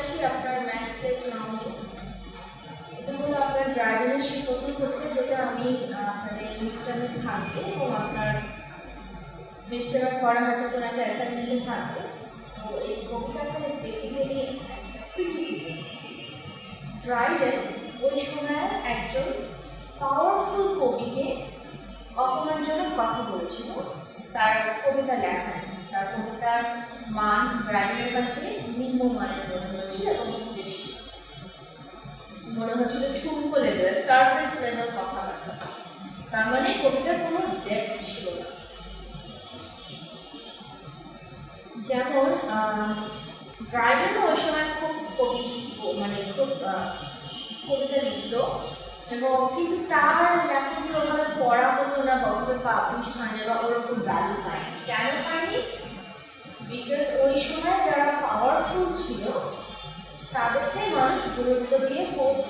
আছি আপনার ম্যাথের নামে। এটা হলো আপনার ড্রাইডেনের সেই প্রথম করতে, যেটা আমি মানে মিডটার্মে থাকবে এবং আপনার মিডটার্মে পড়া হয়তো কোনো একটা অ্যাসাইনমেন্টে থাকবে। তো এই কবিতাটা বেসিক্যালি ক্রিটিসিজম। ড্রাইডেন ওই সময়ের একজন পাওয়ারফুল কবিকে অপমানজনক কথা বলেছিল তার কবিতা লেখায়। তার কবিতার মান ড্রাইডেনের কাছে নিম্নমানের মনে হয়েছিল এবং বেশ মনে হচ্ছিল ঠুনকো লেভেল, সারফেস লেভেল কথাবার্তা। তার মানে কবিতার কোনো ডেপথ ছিল না। যেমন ড্রাইডেন ওই সময় খুব মানে খুব কবিতা লিখত এবং কিন্তু তার লেখাগুলো ওভাবে পড়া হতো না বা ওভাবে পাবলিশ হয় না বা ওরকম ভ্যালু পায়নি। কেন পায়নি? বিকজ ওই সময় যারা পাওয়ারফুল ছিল তাদেরকে মানুষ গুরুত্ব দিয়ে পড়ত।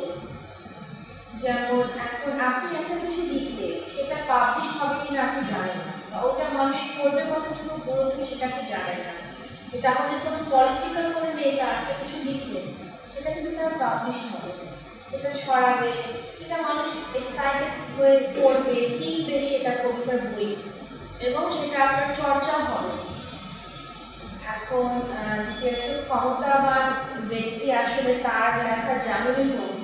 যেমন এখন আপনি একটা কিছু লিখলে সেটা পাবলিশ হবে কিনা আপনি জানেন না, বা ওটা মানুষ পড়বে কতটুকু পুরো থেকে সেটা আপনি জানেন না। কিন্তু এখন যদি কোনো পলিটিক্যাল কোনো নেতা একটা কিছু লিখলে সেটা কিন্তু তার পাবলিশ হবে, সেটা ছড়াবে, সেটা মানুষ এক্সাইটেড হয়ে পড়বে, কিনবে সেটা কবিতার বই এবং সেটা আপনার চর্চা হবে। এখন যদি একটু ক্ষমতাবান ব্যক্তি আসলে তার লেখা জানুনি হোক,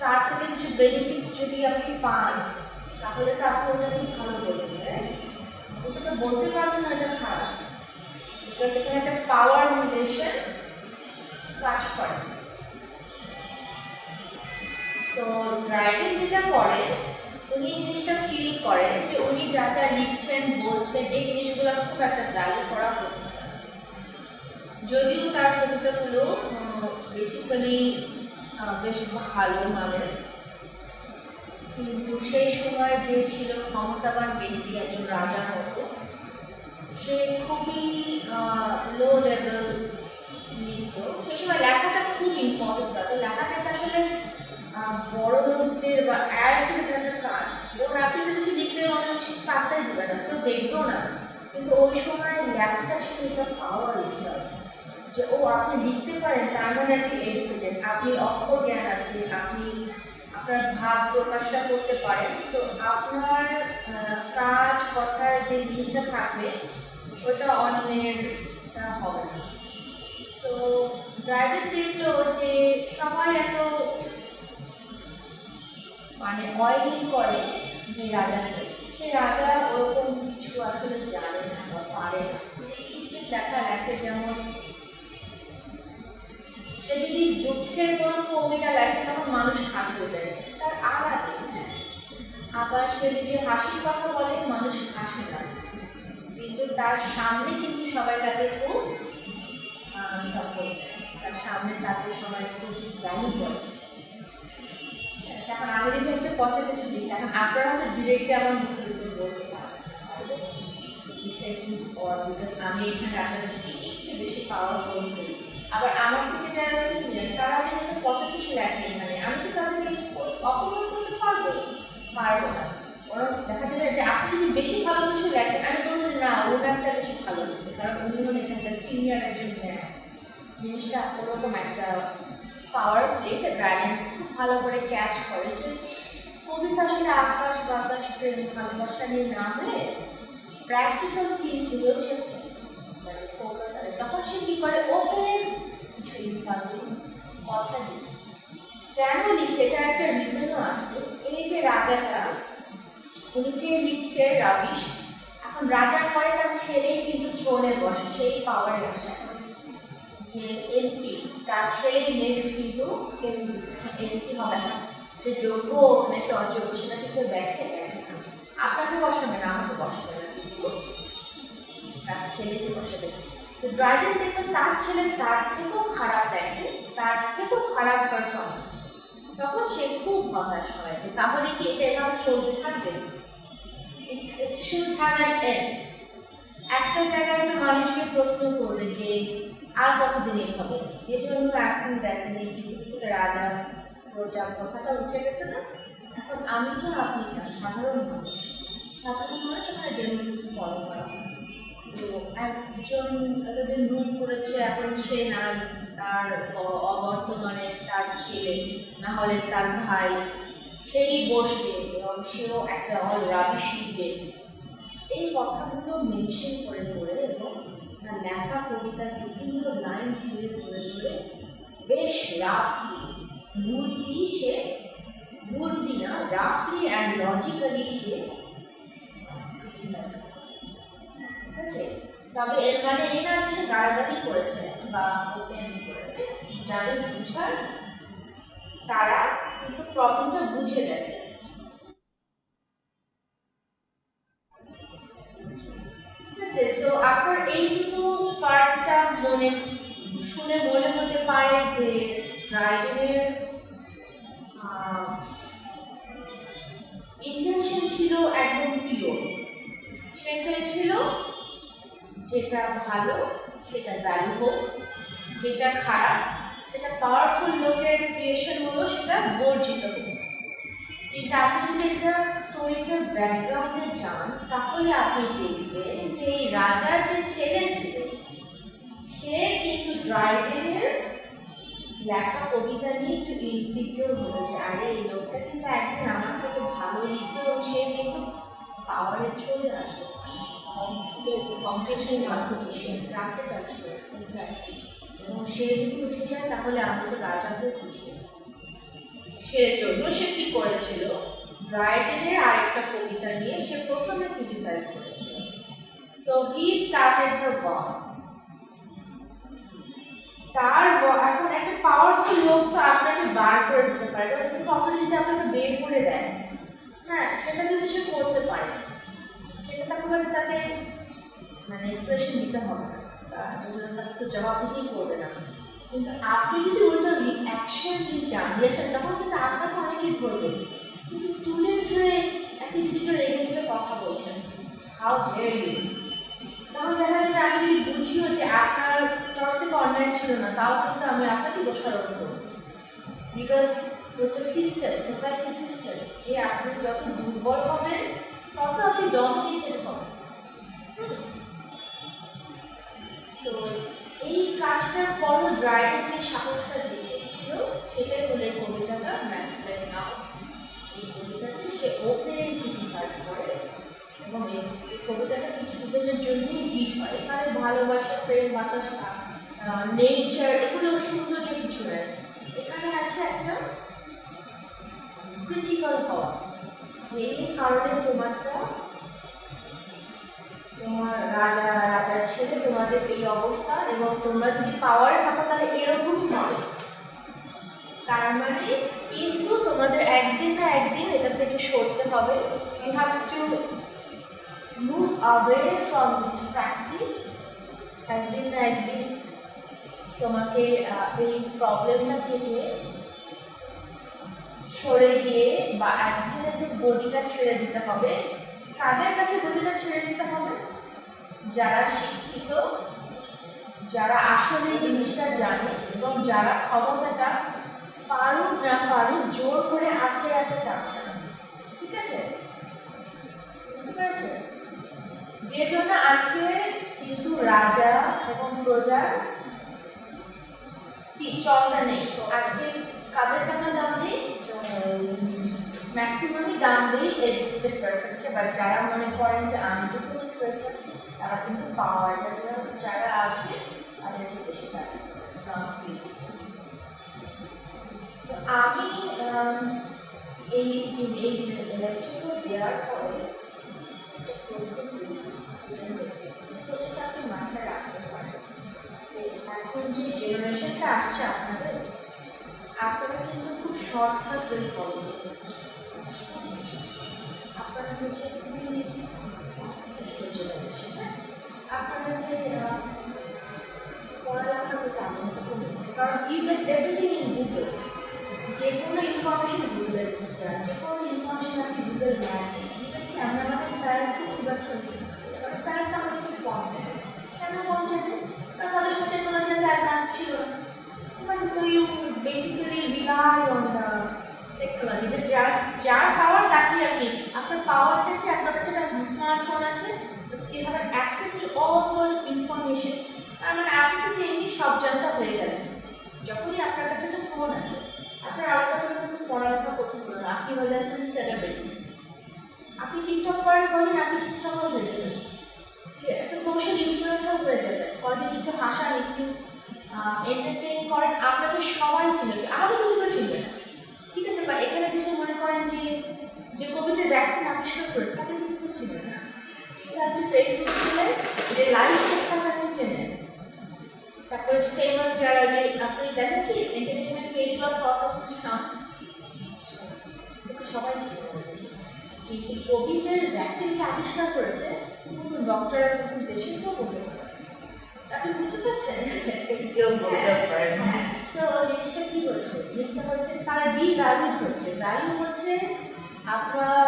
তার থেকে কিছু বেনিফিটস যদি আপনি পান, তাহলে তো আপনি ওটাকে ভালো বলবেন, ওটা বলতে পারবেন না এটা খারাপ, বিকজ এখানে একটা পাওয়ার রিলেশন কাজ করে। সো ড্রাইডেন যেটা করে, উনি এই জিনিসটা ফিল করেন যে উনি যা যা লিখছেন বলছেন এই জিনিসগুলো খুব একটা ভ্যালু করা হচ্ছে না। যদিও তার কবিতাগুলো বেসিক্যালি বেশ ভালো মানের, কিন্তু সেই সময় যে ছিল ক্ষমতাবান ব্যক্তি, একজন রাজার মতো, সে খুবই লো লেভেল লিখত। সে সময় লেখাটা খুব ইম্পর্টেন্স আছে। লেখাটাকে আসলে বড় লোকদের বা অ্যারিস্ট্যাটিকের একটা কাজ, এবং আপনি তো কিছু লিখলে মানুষ পাত্তাই দেবে না, কেউ দেখবেও না। কিন্তু ওই সময় লেখাটা ছিল ইজ আ পাওয়ার ইটসেলফ, যে ও আপনি লিখতে পারেন তার মানে আপনি এডুকেটেড, আপনি অক্ষর জ্ঞান আছে, আপনি আপনার ভাব প্রকাশটা করতে পারেন। সো আপনার কাজ কথায় যে জিনিসটা থাকবে ওটা অন্যেরটা হবে না। সো ড্রাইডেন দেখলো যে সবাই এত মানে অয়েলিং করে যে রাজাকে, সে রাজা ওরকম কিছু আসলে জানে না বা পারে না, স্টুপিড লেখা লেখে। যেমন সে যদি দুঃখের কোনো কবিতা লেখে তখন মানুষ হাসি ওঠে, তার আলাদা। আবার সে যদি হাসির কথা বলে মানুষ হাসে না, কিন্তু তার সামনে কিন্তু সবাই তাকে খুব সাপোর্ট দেয়, তার সামনে তাকে সবাই খুব গালি করে। এখন আমি যদি একটা পচা কিছু দিচ্ছি, এখন আপনারা হয়তো ডিরেক্টলি আমার মুখের উপর বলতে পারেন বিকজ আমি এখানে আপনাদের থেকে একটু বেশি পাওয়ার করি। আবার আমার থেকে যারা সিনিয়র তারা যদি একটা পচা কিছু লেখে এখানে, আমি তো তাদেরকে অপমান করতে পারবো না। ওরা দেখা যাবে যে আপনি যদি বেশি ভালো কিছু লেখেন, আমি বলছি না ওনারটা বেশি ভালো হচ্ছে, কারণ উনি হলেন এখানকার সিনিয়র একজন ম্যান। জিনিসটা ওরকম একটা পাওয়ার প্লেটা ড্রাইডেন খুব ভালো করে ক্যাচ করে যে কবিতা আসলে আকাশ বাতাস প্রেম ভালোবাসা নিয়ে না হয়ে প্র্যাকটিক্যাল থিংসগুলো সে মানে ফোকাস করে। তখন সে কী করে, ওপেন কিছু ইনসাল্টিং কথা লিখে। কেন লিখে এটার একটা রিজনও আছে। এই যে রাজাটা, উনি যে লিখছে রাবিশ, এখন রাজার পরে তার ছেলেই কিন্তু থ্রোনে বসে, সেই পাওয়ারে আসে যে এমপি, তার ছেলে নেক্সট কিন্তু এমপি হবে না। সে যোগ্য নাকি অযোগ্য সেটা কিন্তু দেখে আপনাকে বসাবে না, আমাকে বসাবে না, কিন্তু তার ছেলেকে বসাবে। তো ড্রাইডেন দেখবেন তার ছেলে তার থেকেও খারাপ দেখে, তার থেকেও খারাপ পারফরমেন্স, তখন সে খুব হতাশ হয়েছে। তাহলে কি এটা এভাবে চলতে থাকবে? It should have an end. একটা জায়গায় তো মানুষকে প্রশ্ন করবে যে আর কতদিন এভাবে, যে জন্য এখন দেখেন এই পৃথিবী থেকে রাজা প্রজা কথাটা উঠে গেছে না। এখন আমি যা আপনি না, সাধারণ মানুষ আমার ডেমোক্রেসি ফলো করা। তো একজন এতদিন রুল করেছে, এখন সে নাই, তার অবর্তমানে তার ছেলে না হলে তার ভাই সেই বসবে এবং সেও একটা অল রাবিশ লিখবে, এই কথাগুলো মেনশন করে করে এবং তার লেখা কবিতার বিভিন্ন লাইন তুলে ধরে ধরে বেশ গুডলি না রাফলি অ্যান্ড লজিক্যালি সে ক্রিটিসাইজ করে। ঠিক আছে, তবে এর মানে এই না যে সে গালাগালি করেছে বা ওপেনলি করেছে। যাদের বুঝার তারা কিন্তু প্রবলেমটা বুঝে গেছে। ঠিক আছে, তো আপনার এইটুকু পার্টটা শুনে মনে হতে পারে যে ড্রাইডেনের ইন্টেনশন ছিল একদম পিওর। সে চাইছিল যেটা ভালো সেটা ভ্যালু হোক, যেটা খারাপ সেটা পাওয়ারফুল লোকের ক্রিয়েশন হলো সেটা বর্জিত হোক। কিন্তু আপনি যদি একটা স্টোরিটার ব্যাকগ্রাউন্ডে যান তাহলে আপনি দেখবেন যে এই রাজার যে ছেলে ছিল সে কিন্তু ড্রাইডেনের লেখা কবিতা নিয়ে একটু ইনসিকিউর হতে চায়। আরে এই লোকটা কিন্তু একদিন আমার থেকে ভালো লিখবে এবং সে কিন্তু পাওয়ারে চলে আসতো, কম্পিটিশন রাখতে চাচ্ছিল এবং সে যদি উঠে যায় তাহলে আমি তো রাজাকে বুঝিয়ে যাব। সেজন্য সে কি করেছিল, ড্রাইডেনের আরেকটা কবিতা নিয়ে সে প্রথমে ক্রিটিসাইজ করেছিল। So he started the war. তার এখন একটা পাওয়ারফুল লোক তো আপনাকে বার করে দিতে পারে, তবে কিন্তু অথরিটি আপনাকে বের করে দেয়, হ্যাঁ সেটা কিন্তু সে করতে পারে, সেটা তাকে মানে এক্সপ্রেশন দিতে হবে না, তাকে তো জবাবদিহি করবে না। কিন্তু আপনি যদি ওইটা অ্যাকশন চান রিয়াকশন, তখন কিন্তু আপনাকে অনেকেই ধরবে। কিন্তু স্টুডেন্ট হয়ে একটা ইনস্টিটিউটের এগেনস্টে কথা বলছেন, হাউ ডেয়ার ইউ। তখন দেখা যাবে আমি যদি বুঝিও যে আপনার তরফ থেকে অন্যায় ছিল না, তাও কিন্তু আমি আপনাকে দোষারোপ করব। বিকজ ওটা সিস্টেম, সোসাইটির সিস্টেম, যে আপনি যত দুর্বল হবেন তত আপনি ডমিনেটেড হবেন। তো এই কাজটার পরও ড্রাইডেন যে সাহসটা দেখিয়েছিল সেটাই হলো এই কবিতাটা ম্যানফ্লেট নাও। এই কবিতাতে সে ওপেন ক্রিটিসাইজ করে এবং এই কবিতাটা ক্রিটিসিজমের জন্যই হিট হয়। এখানে ভালোবাসা, প্রেম, বাতাস, নেচার এগুলো সৌন্দর্য কিছু নয়, এখানে আছে একটা ক্রিটিক্যাল হওয়া, এই কারণে তোমার রাজার ছেলে তোমাদের এই অবস্থা এবং তোমরা যদি পাওয়ারে থাকো তাহলে এরকমই হবে। তার মানে কিন্তু তোমাদের একদিন না একদিন এটা থেকে সরতে হবে। You have to move away from this practice. একদিন না একদিন তোমাকে এই প্রবলেমটা থেকে সরে গিয়ে বা একদিন একটু গদিটা ছেড়ে দিতে হবে। কাদের কাছে গদিটা ছেড়ে দিতে হবে? যারা শিক্ষিত, যারা আসলে জিনিসটা জানে এবং যারা ক্ষমতাটা পারুক না পারুক জোর করে আটকে রাখতে চাচ্ছে না। ঠিক আছে, বুঝতে পেরেছে? যে জন্য আজকে কিন্তু রাজা এবং প্রজার কি চলটা নেই। আজকে কাদের আমরা দাম দিই? ম্যাক্সিমামই দাম দিই এডুকেটেড পার্সনকে, বাট যারা মনে করেন যে আনএডুকেটেড পার্সন তারা কিন্তু পাওয়ারটা যারা আছে তাদেরকে বেশি দাম দিই। তো আমি এই লেকচারটা দেওয়ার পরে প্রশ্নটা আপনি মাথায় রাখতে পারেন যে এখন যে জেনারেশনটা আসছে আপনারা কিন্তু খুব শর্টকাট ওয়ে ফলো করতে আপনারা হচ্ছে খুবই একটা জেনারেশন। আপনার কাছে পড়ালেখার প্রতি আগ্রহটা কমে যাচ্ছে, কারণ you get everything in Google. যে কোনো ইনফরমেশন গুগলে যান, যে কোনো ইনফরমেশন আপনি গুগল ম্যাপে কি আমরা আমাদের প্যারেন্টসকে খুব একটা রিসিভ করি, কারণ প্যারেন্টস আমাদের খুব কম জানে। কেন কম জানে? কারণ তাদের সাথে টেকনোলজি অ্যাডভান্স ছিল না। ঠিক আছে, so you basically rely on the technology. যার পাওয়ার তাকেই আপনি, আপনার পাওয়ারটা কি আপনার কাছে একটা স্মার্টফোন আছে, you have access to all sort of information. তার মানে আপনি কিন্তু এমনি সব জানতা হয়ে গেলেন। কদিন একটু হাসান, একটু এন্টারটেইন করেন, আপনাকে সবাই চিনবে, আমাদের কিন্তু কেউ চিনবে না, ঠিক আছে? বা এখানে দেশে মনে করেন যে যে কোভিডের ভ্যাকসিন আবিষ্কার করেছে তাকে কিন্তু কেউ চিনবে না, কিন্তু আপনি ফেসবুক খুলে যে লাইভ করতে আপনি চেনেন। তারপরে যে ফেমাস যারা, যে আপনি দেখেন কি এন্টারটেইনমেন্ট পেজ বা থট অফ শামস, ওকে সবাই চিনবে। কিন্তু কোভিডের ভ্যাকসিনকে আবিষ্কার করেছে কোনো ডক্টররা কোনো দেশে কেউ বলতে পারে, আপনি বুঝতে পারছেন? কেউ বলতে পারে না। সো জিনিসটা কি হচ্ছে, জিনিসটা হচ্ছে তারা ডিভ্যালুড হচ্ছে। ভ্যালু হচ্ছে আপনার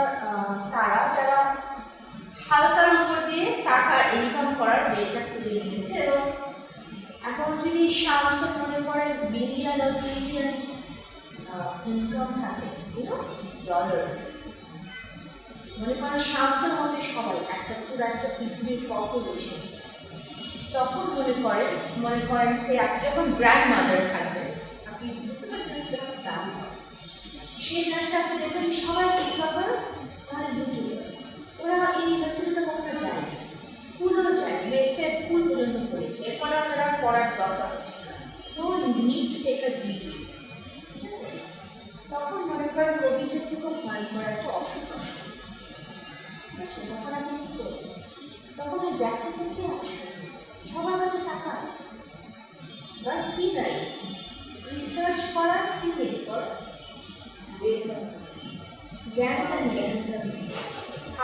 তারা যারা হালকার উপর দিয়ে টাকা ইনকাম করার ওয়েটা খুঁজে নিয়েছে, এবং এখন যদি শামস মনে করে বিলিয়ন ও ট্রিলিয়ন ইনকাম থাকে, ডলার্স, মনে করেন শামসের মধ্যে সবাই একটা পুরো একটা পৃথিবীর পপুলেশন, তখন মনে করেন সে আপনি যখন গ্র্যান্ড মাদার থাকবে, আপনি বুঝতে পারছেন যখন দাম হয়, সেই জিনিসটা আপনি দেখবেন যে সবাই টিকটকার, তাহলে ইউটিউবার, ওরা ইউনিভার্সিটিতে কখনো যায়, স্কুলেও যায়, সে স্কুল পর্যন্ত পড়েছে, এরপরে তারা পড়ার দরকার হচ্ছে না, no need to take a degree, ঠিক আছে? তখন মনে করেন কোভিডের থেকেও ভয়ঙ্কর একটা অসুখ আসে, তখন আপনি কী করবেন? তখন এই ভ্যাকসিনটা কি আবিষ্কার করবেন? সবার কাছে টাকা আছে, বাট কি নাই রিসার্চ করার, কি নেই করার জ্ঞানটা নেই,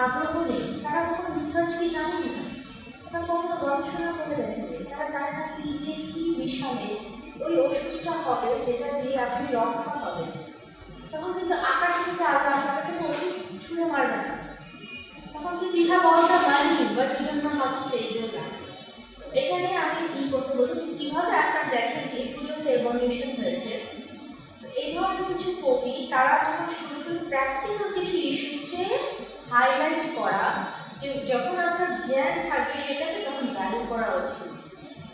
আগ্রহ নেই, তারা কখনো রিসার্চ কি জানে না, তারা কখনো গবেষণা করে দেখবে, তারা জানে না কি দিয়ে কী মিশালে ওই ওষুধটা হবে যেটা দিয়ে আপনি রক্ষা হবে। তখন কিন্তু আকাশ থেকে আলো আপনাকে ওষুধ ছুঁড়ে মারবে না, তখন কিন্তু ইহা বলতে পারি, but you don't know how to save your life. এখানে আমি করতে বলছি কীভাবে আপনার দেখেন এই পর্যন্ত এভলিউশন হয়েছে। এই ধরনের কিছু কবি তারা যখন শুরু করে প্র্যাকটিক্যাল কিছু ইস্যুসকে হাইলাইট করা, যে যখন আপনার জ্ঞান থাকবে সেটাকে তখন ভ্যালু করা উচিত,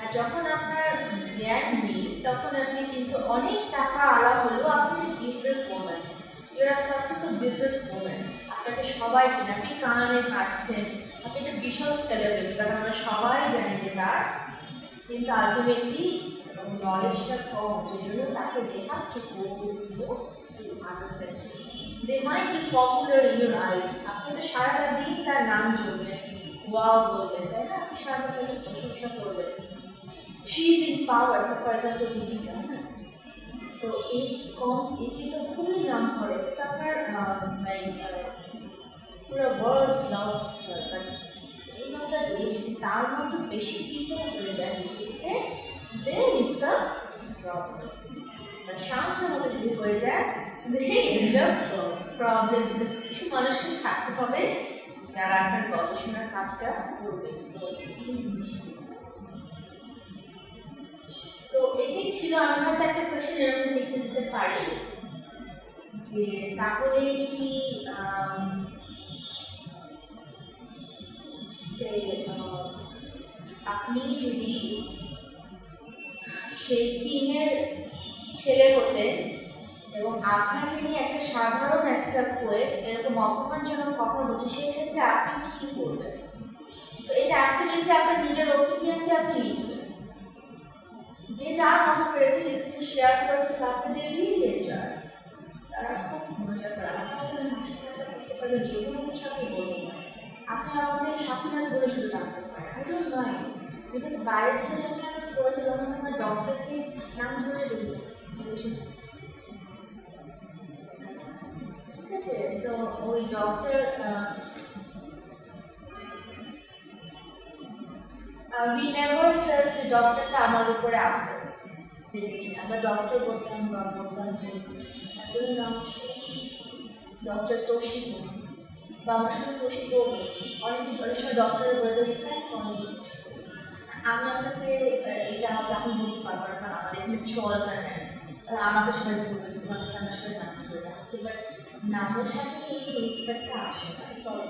আর যখন আপনার জ্ঞান নেই তখন আপনি কিন্তু অনেক টাকা আলা হলেও আপনি business woman, you are successful business woman, আপনাকে সবাই চেনে, আপনি কানে হাঁটছেন, আপনি একটা বিশাল সেলিব্রিটি, কারণ আমরা সবাই জানি যে তার, কিন্তু আলটিমেটলি নলেজটা কম, এই জন্য তাকে they have to go to other sectors, they might be popular in your eyes, আপনি তো সারাটা দিন তার নাম জমবেন, ওয়াও বলবেন, তাই না? আপনি সারাটা তাকে প্রশংসা করবেন, she is in power, for example Deepika, হ্যাঁ, তো এই কিন্তু খুবই নাম করে, কিন্তু আপনার পুরো ওয়ার্ল্ড লাভস হার, বাট এই কথা দিয়ে যদি তার মতো বেশি পিপল হয়ে যায় পৃথিবীতে, then is the problem. আর শামসের মতো যদি হয়ে যায়, then is the problem, because কিছু মানুষকে থাকতে হবে যারা আপনার গবেষণার কাজটা করবে। সো তো এটাই ছিল, আমি হয়তো একটা কোয়েশ্চেন এরকম লিখে দিতে পারি যে তাহলে কি আপনি যদি সেই কিংয়ের ছেলে হতেন এবং আপনাকে নিয়ে একটা সাধারণ একটা পোয়েট এরকম অপমানজনক কথা বলছে, সেক্ষেত্রে আপনি কী করবেন? সো এটা অ্যাবসলিউটলি আপনার নিজের ওপিনিয়নকে আপনি লিখবেন, যে যার মতো করেছে লিখেছে, শেয়ার করেছে, ক্লাসে ডেইলি এনজয়, তারা খুব মজা করে ক্লাসের হাসিটা করতে পারবে, যে কোনো কিছু আপনি বলতে পারেন, আপনি আমাদের সাফিনাস বলে শুধু ডাকতে পারেন, আই ডোন্ট নয়, বিকজ বাইরের দেশের সাথে আমি করেছি তখন তোমার ডক্টরকে নাম ধরে দিয়েছি, আচ্ছা ঠিক আছে। সো ওই ডক্টর উই নেভার ফেল্ট ডক্টরটা আমার উপরে আসে ভেবেছিলাম, আমরা ডক্টর বলতাম বা বলতাম যে নাম ডক্টর তোশিকো, বা আমার সাথে তোশিকো বলেছি, অনেক সময় ডক্টরের বলে দেয় আমি আপনাকে এটা আমাকে এখন বলতে পারবো না, কারণ আমাদের এখানে চল নেয়, আমাকে সবাই বলবে তোমাকে আমার সবাই নাম করে রাখছে, বাট নামের সাথে কিন্তু রেসপেক্টটা আসে না, তবে